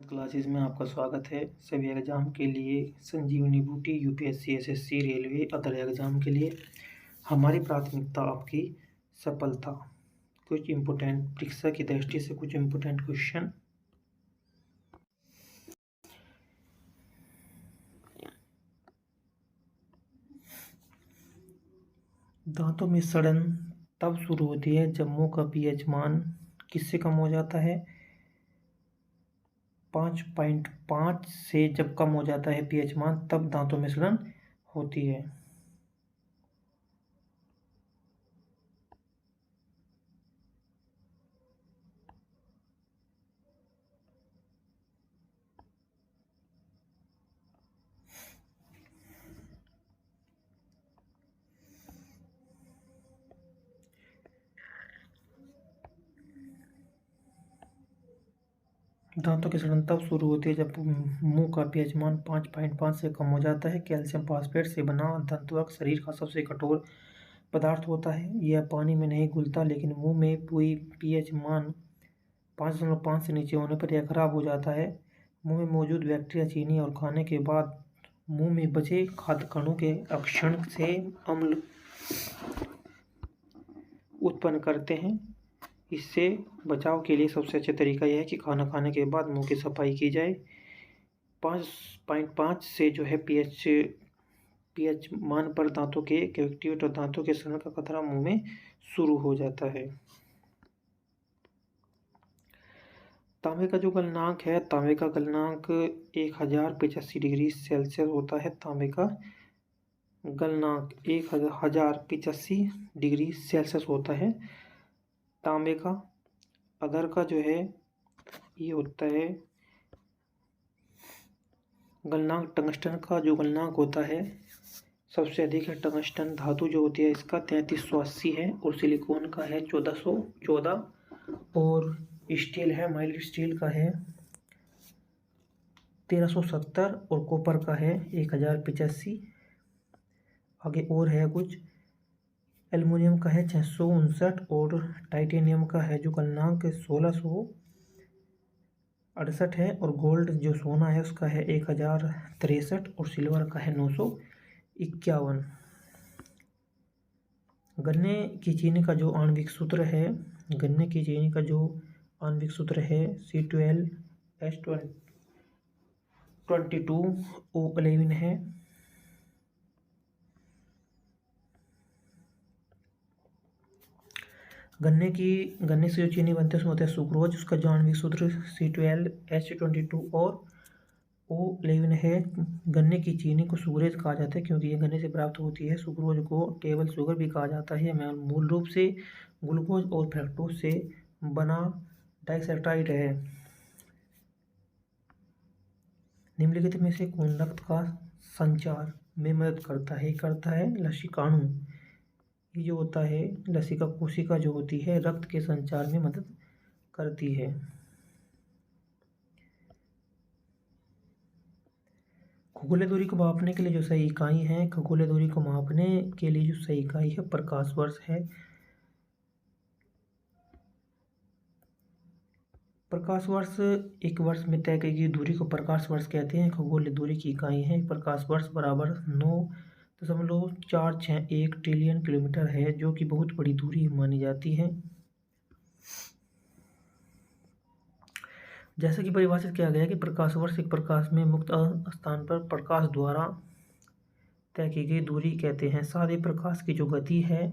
Classes में आपका स्वागत है। सभी एग्ज़ाम के लिए संजीवनी बूटी UPSC, SSC, railway, other exam के लिए हमारी प्राथमिकता आपकी सफलता। कुछ इम्पोर्टेंट परीक्षा की दृष्टि से कुछ इम्पोर्टेंट क्वेश्चन। दांतों में सड़न तब शुरू होती है जब मुंह का पीएच मान किससे कम हो जाता है? 5.5 से जब कम हो जाता है पीएच मान, तब दांतों में सड़न होती है। दांतों की सड़न तब शुरू होती है जब मुंह का पीएच मान 5.5 से कम हो जाता है। कैल्शियम फॉस्फेट से बना दंतवक शरीर का सबसे कठोर पदार्थ होता है। यह पानी में नहीं घुलता, लेकिन मुंह में पीएच मान 5.5 से नीचे होने पर यह खराब हो जाता है। मुंह में मौजूद बैक्टीरिया चीनी और खाने के बाद मुंह में बचे खाद्य कणों के अक्षरण से अम्ल उत्पन्न करते हैं। इससे बचाव के लिए सबसे अच्छा तरीका यह है कि खाना खाने के बाद मुंह की सफाई की जाए। 5.5 से जो है पीएच मान पर दांतों के कैविटी और दांतों के सड़न का खतरा मुंह में शुरू हो जाता है। तांबे का जो गलनांक है, तांबे का गलनांक 1085 डिग्री सेल्सियस होता है। तांबे का गलनांक 1085 डिग्री सेल्सियस होता है। तांबे का अदर का जो है ये होता है गलनांक। टंगस्टन का जो गलनांक होता है सबसे अधिक है। टंगस्टन धातु जो होती है इसका 3380 है और सिलिकॉन का है 1414 और स्टील है, माइल्ड स्टील का है 1370 और कॉपर का है 1085। आगे और है कुछ। एल्युमिनियम का है 659 और टाइटेनियम का है जो गलनांक 1668 है और गोल्ड जो सोना है उसका है 1063 और सिल्वर का है 951। गन्ने की चीनी का जो आणविक सूत्र है, गन्ने की चीनी का जो आणविक सूत्र है C12H22O11 है। गन्ने से जो चीनी बनते हैं उसमें होता है सुक्रोज, उसका जो आणविक सूत्र C12H22 और O11 है। गन्ने की चीनी को सुक्रोज कहा जाता है क्योंकि ये गन्ने से प्राप्त होती है। सुक्रोज को टेबल शुगर भी कहा जाता है। यह मूल रूप से ग्लूकोज और फ्रक्टोज से बना डाइसैकराइड है। निम्नलिखित में से कौन रक्त का संचार में मदद करता है? लसीकाणु। ये जो होता है लसिका कोशिका जो होती है रक्त के संचार में मदद करती है। खगोलीय दूरी को मापने के लिए जो सही इकाई है, खगोलीय दूरी को मापने के लिए जो सही इकाई है प्रकाश वर्ष है। प्रकाश वर्ष एक वर्ष में तय की गई दूरी को प्रकाश वर्ष कहते हैं। खगोलीय दूरी की इकाई है प्रकाश वर्ष बराबर 9.461 ट्रिलियन किलोमीटर है, जो कि बहुत बड़ी दूरी मानी जाती है। जैसा कि परिभाषित किया गया कि प्रकाश वर्ष एक प्रकाश में मुक्त स्थान पर प्रकाश द्वारा तय की गई दूरी कहते हैं। साथ ही प्रकाश की जो गति है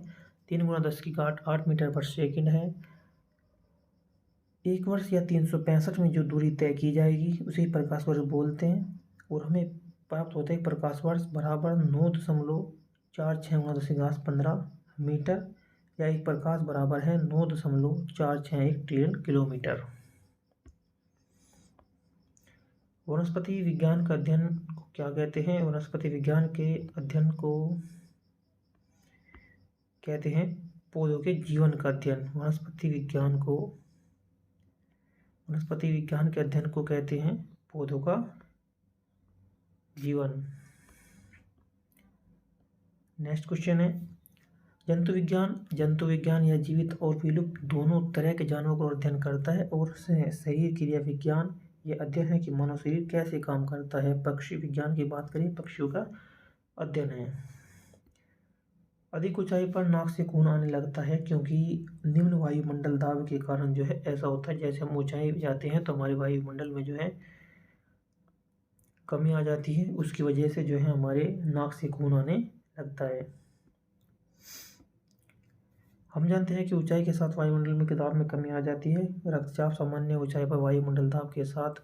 3 × 10⁸ मीटर पर सेकंड है। एक वर्ष या 365 में जो दूरी तय की जाएगी उसे प्रकाश वर्ष बोलते हैं और हमें प्राप्त होता है प्रकाश वर्ष बराबर 9.461 × 10⁻15 मीटर या एक प्रकाश बराबर है 9.461 ट्रिलियन किलोमीटर। वनस्पति विज्ञान का अध्ययन को क्या कहते हैं? वनस्पति विज्ञान के अध्ययन को कहते हैं पौधों के जीवन का अध्ययन। वनस्पति विज्ञान के अध्ययन को कहते हैं पौधों का जीवन। नेक्स्ट क्वेश्चन है जंतु विज्ञान या जीवित और विलुप्त दोनों तरह के जानवरों का अध्ययन करता है और शरीर क्रिया विज्ञान ये अध्ययन है कि मानव शरीर कैसे काम करता है। पक्षी विज्ञान की बात करें, पक्षियों का अध्ययन है। अधिक ऊंचाई पर नाक से खून आने लगता है क्योंकि निम्न वायुमंडल दाब के कारण जो है ऐसा होता है। जैसे हम ऊंचाई जाते हैं तो हमारे वायुमंडल में जो है कमी आ जाती है, उसकी वजह से जो है हमारे नाक से खून आने लगता है। हम जानते हैं कि ऊंचाई के साथ वायुमंडल में दाब में कमी आ जाती है। रक्तचाप सामान्य ऊंचाई पर वायुमंडल दाब के साथ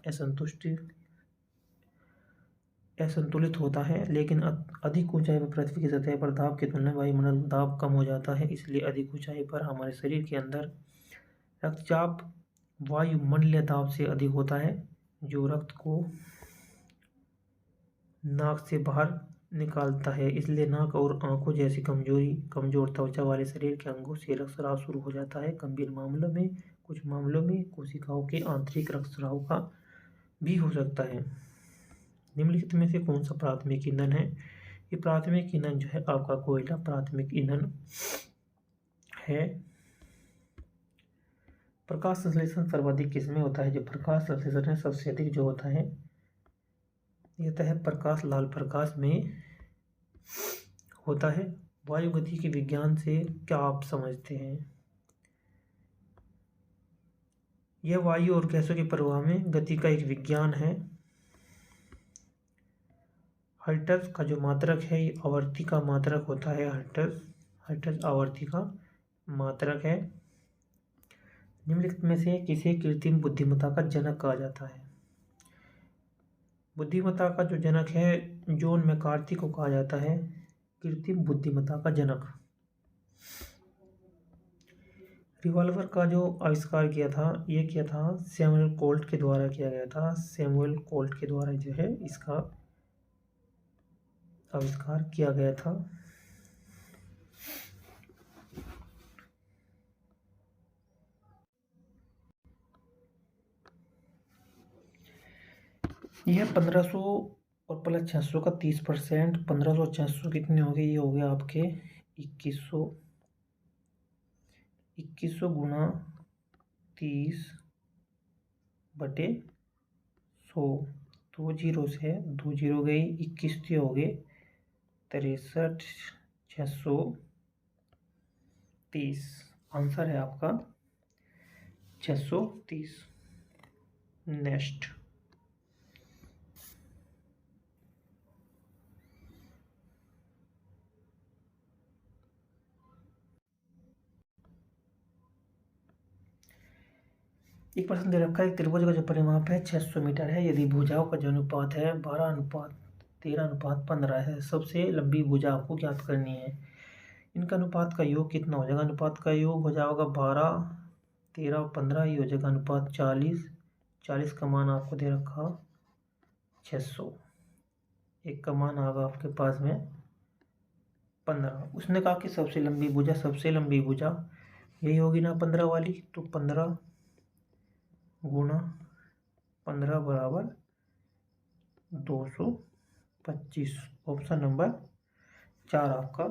असंतुलित होता है, लेकिन अधिक ऊंचाई पर पृथ्वी की सतह पर दाब की तुलना में वायुमंडल दाब कम हो जाता है। इसलिए अधिक ऊंचाई पर हमारे शरीर के अंदर रक्तचाप वायुमंडलीय दाब से अधिक होता है, जो रक्त को नाक से बाहर निकालता है। इसलिए नाक और आंखों जैसी कमजोर त्वचा वाले शरीर के अंगों से रक्तस्राव शुरू हो जाता है। गंभीर मामलों में कुछ मामलों में कोशिकाओं के आंतरिक रक्तस्राव का भी हो सकता है। निम्नलिखित में से कौन सा प्राथमिक ईंधन है? ये प्राथमिक ईंधन जो है आपका कोयला प्राथमिक ईंधन है। प्रकाश संश्लेषण सर्वाधिक किसमें होता है? जो प्रकाश संश्लेषण है सबसे अधिक जो होता है यह होता है प्रकाश लाल प्रकाश में होता है। वायु गति के विज्ञान से क्या आप समझते हैं? यह वायु और गैसों के प्रवाह में गति का एक विज्ञान है। हर्ट्ज का जो मात्रक है ये आवर्ती का मात्रक होता है। हर्ट्ज आवर्ती का मात्रक है। निम्नलिखित में से किसे कृत्रिम बुद्धिमत्ता का जनक कहा जाता है? बुद्धिमत्ता का जो जनक है जॉन मैकार्थी को कहा जाता है कृत्रिम बुद्धिमत्ता का जनक। रिवॉल्वर का जो आविष्कार किया था ये किया था सैमुअल कोल्ट के द्वारा किया गया था। सैमुअल कोल्ट के द्वारा जो है इसका आविष्कार किया गया था। यह 1500 और प्लस 600 का 30%। 1500 600 कितने हो गए? ये हो गया आपके 2100 गुना 30/100। 2 जीरो से 2 जीरो गई, 21 हो गए 63 630। आंसर है आपका 630। नेक्स्ट, एक प्रश्न दे रखा है त्रिभुज का जो परिमाप है 600 मीटर है। यदि भुजाओं का जो अनुपात है 12:13:15 है, सबसे लंबी भुजा आपको ज्ञात करनी है। इनका अनुपात का योग कितना हो जाएगा? अनुपात का योग हो जाएगा 12, 13, 15। ये हो जाएगा अनुपात 40। 40 का मान आपको दे रखा 600। एक का मान आएगा आपके पास में 15। उसने कहा कि सबसे लंबी भुजा यही होगी ना 15 वाली, तो 15 गुना 15 बराबर 225। ऑप्शन नंबर 4 आपका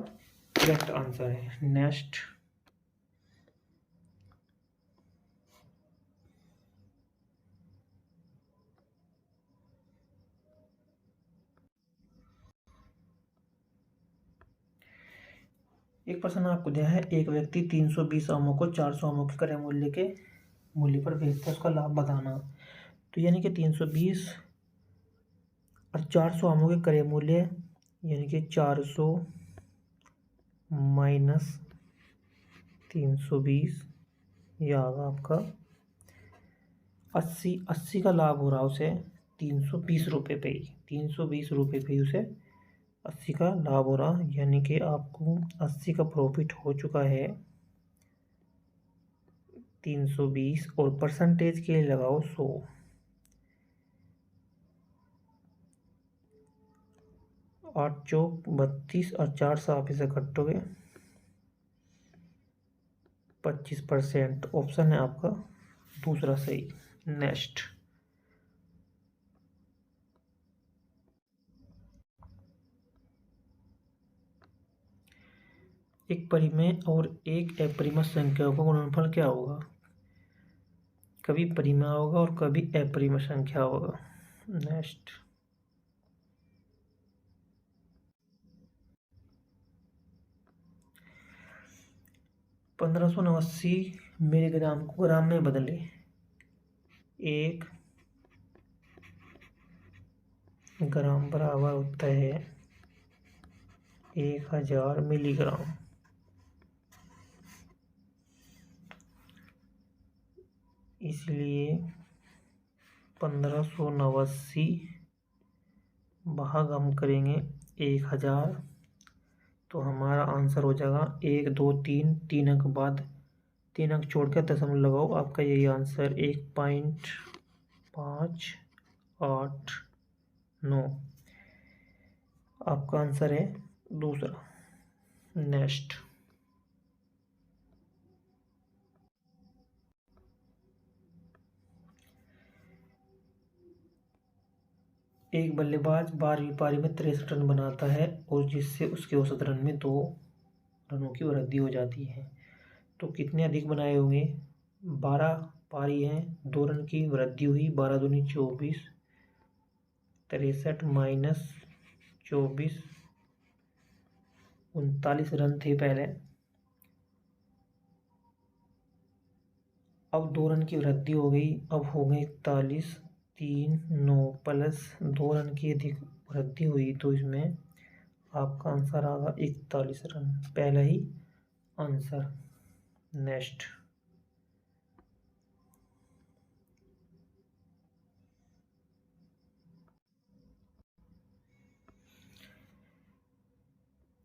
करेक्ट आंसर है। नेक्स्ट, एक प्रश्न आपको दिया है एक व्यक्ति 320 आमों को 400 आमों के क्रय मूल्य पर बेचता है, उसका लाभ बताना। तो यानी कि 320 और 400 आमों के क्रय मूल्य यानी कि 400 माइनस 320 यह आगा आपका 80 का लाभ हो रहा उसे 320 रुपये पे ही। 320 रुपये पे ही उसे 80 का लाभ हो रहा, यानी कि आपको 80 का प्रॉफिट हो चुका है। 320 और परसेंटेज के लिए लगाओ 100। 8 चौक 32 और 4 से आप इसे काटोगे 25%। ऑप्शन है आपका दूसरा सही। नेक्स्ट, एक परिमेय और एक अपरिमेय संख्या का गुणनफल क्या होगा? कभी परिमेय होगा और कभी अपरिमेय संख्या होगा। नेक्स्ट 1589 मिलीग्राम को ग्राम में बदले। 1 ग्राम बराबर होता है 1000 मिलीग्राम। इसलिए 1589 भाग हम करेंगे 1000, तो हमारा आंसर हो जाएगा 1 2 3, 3 अंक बाद 3 अंक छोड़ कर दशमलव लगाओ, आपका यही आंसर 1.589 आपका आंसर है दूसरा। नेक्स्ट 1 बल्लेबाज 12वीं पारी में 63 रन बनाता है और जिससे उसके औसत रन में 2 रनों की वृद्धि हो जाती है, तो कितने अधिक बनाए होंगे? 12 पारी हैं, 2 रन की वृद्धि हुई, 12 दूनी 24, 63 माइनस 24, 39 रन थे पहले। अब 2 रन की वृद्धि हो गई, अब हो गए 41, 3 9 प्लस 2 रन की अधिक वृद्धि हुई, तो इसमें आपका आंसर आएगा 41 रन, पहला ही आंसर। नेक्स्ट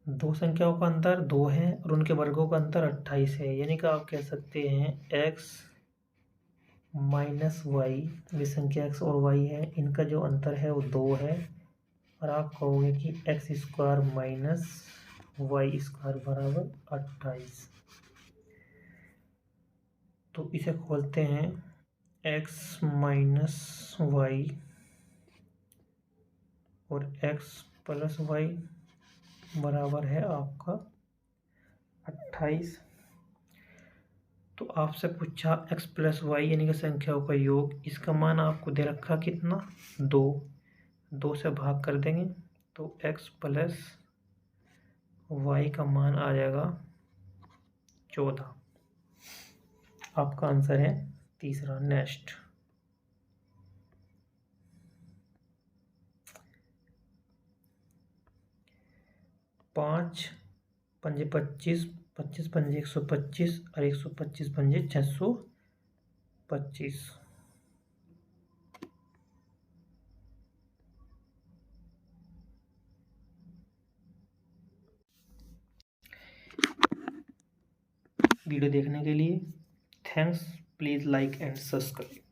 2 संख्याओं का अंतर 2 है और उनके वर्गों का अंतर 28 है, यानी कि आप कह सकते हैं x माइनस वाई, ये संख्या x और y है, इनका जो अंतर है वो 2 है, और आप कहोगे कि x square minus y square बराबर 28। तो इसे खोलते हैं, x माइनस वाई और x प्लस वाई बराबर है आपका 28। तो आपसे पूछा x प्लस वाई यानी कि संख्याओं का योग, इसका मान आपको दे रखा कितना? 2, 2 से भाग कर देंगे तो x प्लस वाई का मान आ जाएगा 14। आपका आंसर है तीसरा। नेक्स्ट 5 पंजे 25, 25 पंजे 125 और 125 पंजे 625। वीडियो देखने के लिए thanks. Please like and subscribe.